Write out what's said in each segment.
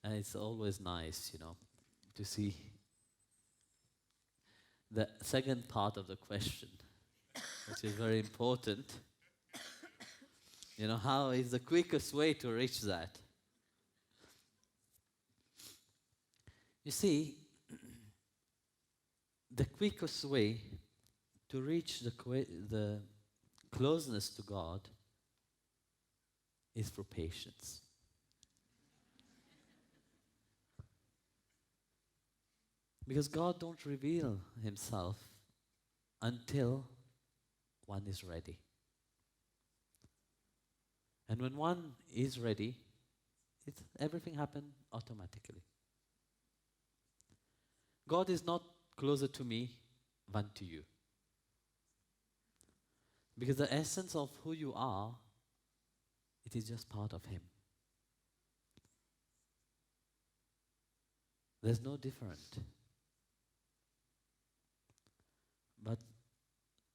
And it's always nice, to see the second part of the question, which is very important. How is the quickest way to reach that? You see, the quickest way to reach the closeness to God is through patience. Because God don't reveal himself until one is ready. And when one is ready, everything happens automatically. God is not closer to me than to you. Because the essence of who you are, it is just part of him. There's no different. But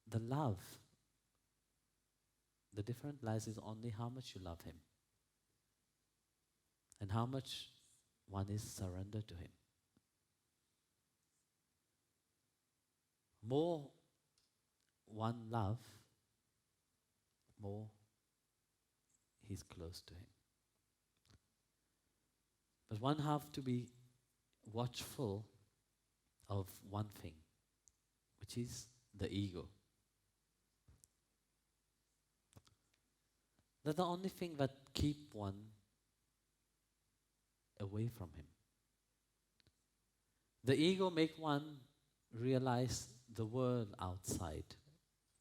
the love, the difference lies is only how much you love him and how much one is surrendered to him. More one love, more he's close to him. But one have to be watchful of one thing, which is the ego. That's the only thing that keep one away from him. The ego make one realize the world outside,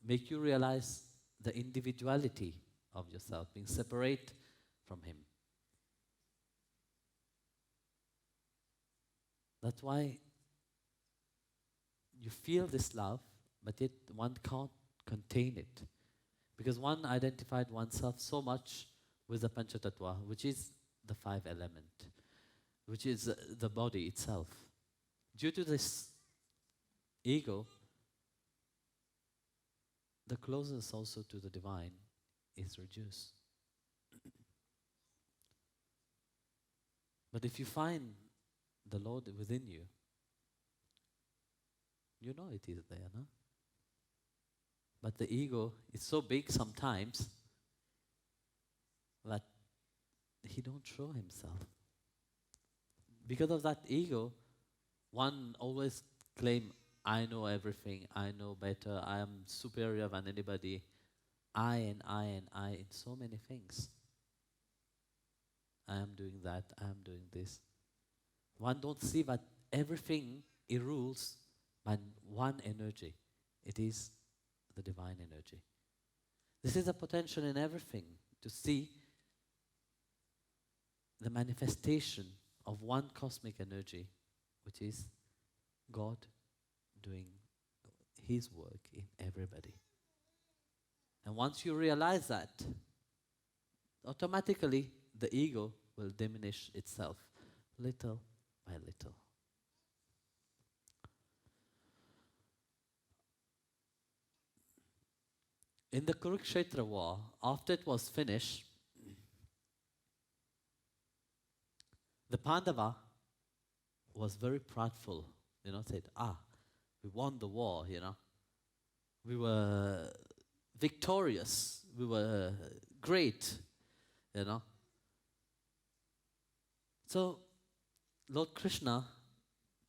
make you realize the individuality of yourself, being separate from him. That's why you feel this love, but yet one can't contain it. Because one identified oneself so much with the Panchatattva, which is the 5 elements, which is the body itself. Due to this ego, the closeness also to the divine is reduced. But if you find the Lord within you, you know it is there, no? But the ego is so big sometimes that he don't show himself. Because of that ego, one always claim, I know everything, I know better, I am superior than anybody. I in so many things. I am doing that, I am doing this. One don't see that everything it rules by one energy. It is the divine energy. This is a potential in everything, to see the manifestation of one cosmic energy, which is God doing his work in everybody. And once you realize that, automatically the ego will diminish itself little by little. In the Kurukshetra war, after it was finished, the Pandava was very prideful, said, we won the war, We were victorious, we were great, So, Lord Krishna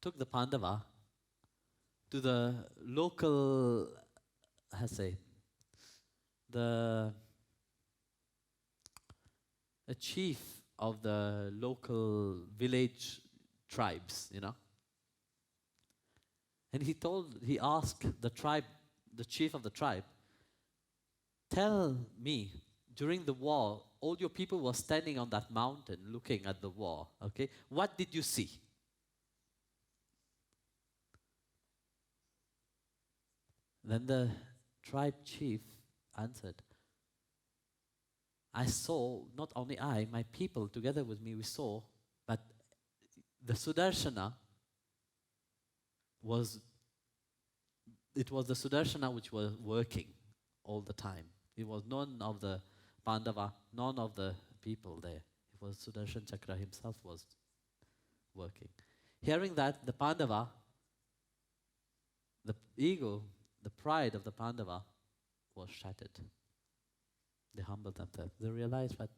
took the Pandava to the local, a chief of the local village tribes, And he asked the chief of the tribe, tell me, during the war, all your people were standing on that mountain looking at the war, okay? What did you see? Then the tribe chief answered, I saw, not only I, my people together with me, we saw, but the Sudarshana it was the Sudarshana which was working all the time. It was none of the Pandava, none of the people there. It was Sudarshan Chakra himself was working. Hearing that, the Pandava, the ego, the pride of the Pandava was shattered. They humbled themselves. They realized that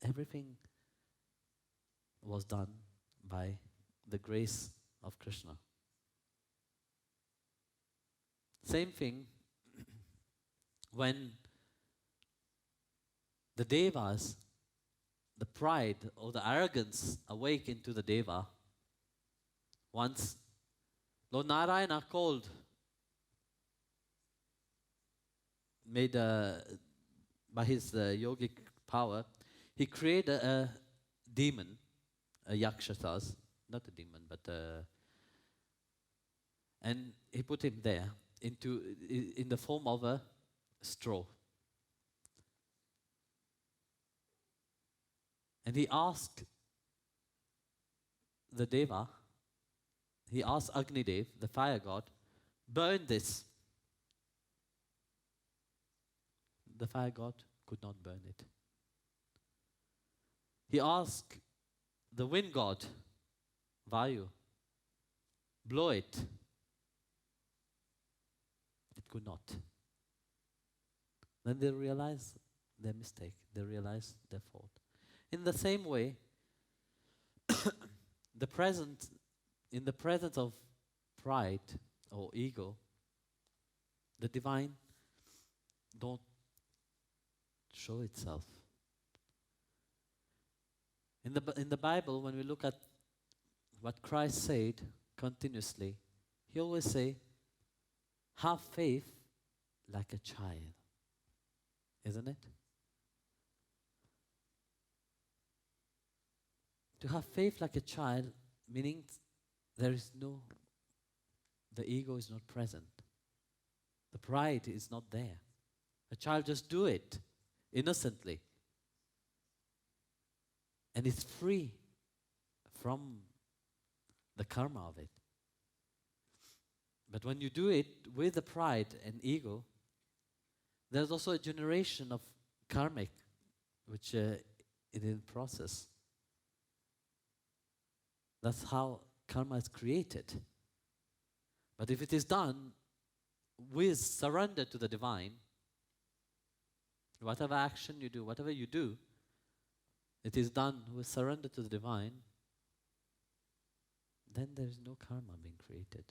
everything was done by the grace of Krishna. Same thing when the Devas, the pride or the arrogance awake into the Deva. Once Lord Narayana by his yogic power, he created a demon, a yakshasas, not a demon, but and he put him there in the form of a straw. And he asked the Deva, he asked Agnidev, the fire god, burn this. The fire god could not burn it. He asked the wind god, Vayu, blow it. It could not. Then they realized their mistake. They realized their fault. In the same way, in the presence of pride or ego, the divine don't show itself. In the Bible, when we look at what Christ said continuously, he always say, have faith like a child. Isn't it? To have faith like a child, meaning the ego is not present. The pride is not there. A child just do it innocently. And it's free from the karma of it. But when you do it with the pride and ego, there's also a generation of karmic, which it is in process. That's how karma is created. But if it is done with surrender to the divine, whatever action you do, whatever you do, it is done with surrender to the divine, then there is no karma being created.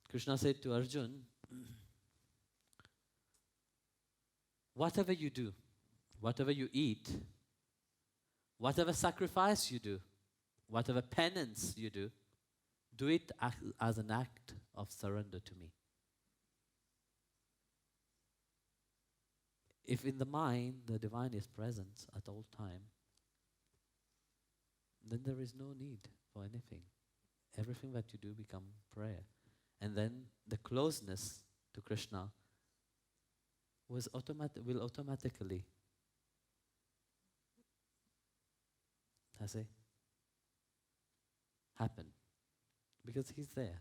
Krishna said to Arjun, whatever you do, whatever you eat, whatever sacrifice you do, whatever penance you do it as an act of surrender to me. If in the mind the divine is present at all time, then there is no need for anything. Everything that you do become prayer. And then the closeness to Krishna will automatically happen, because he's there.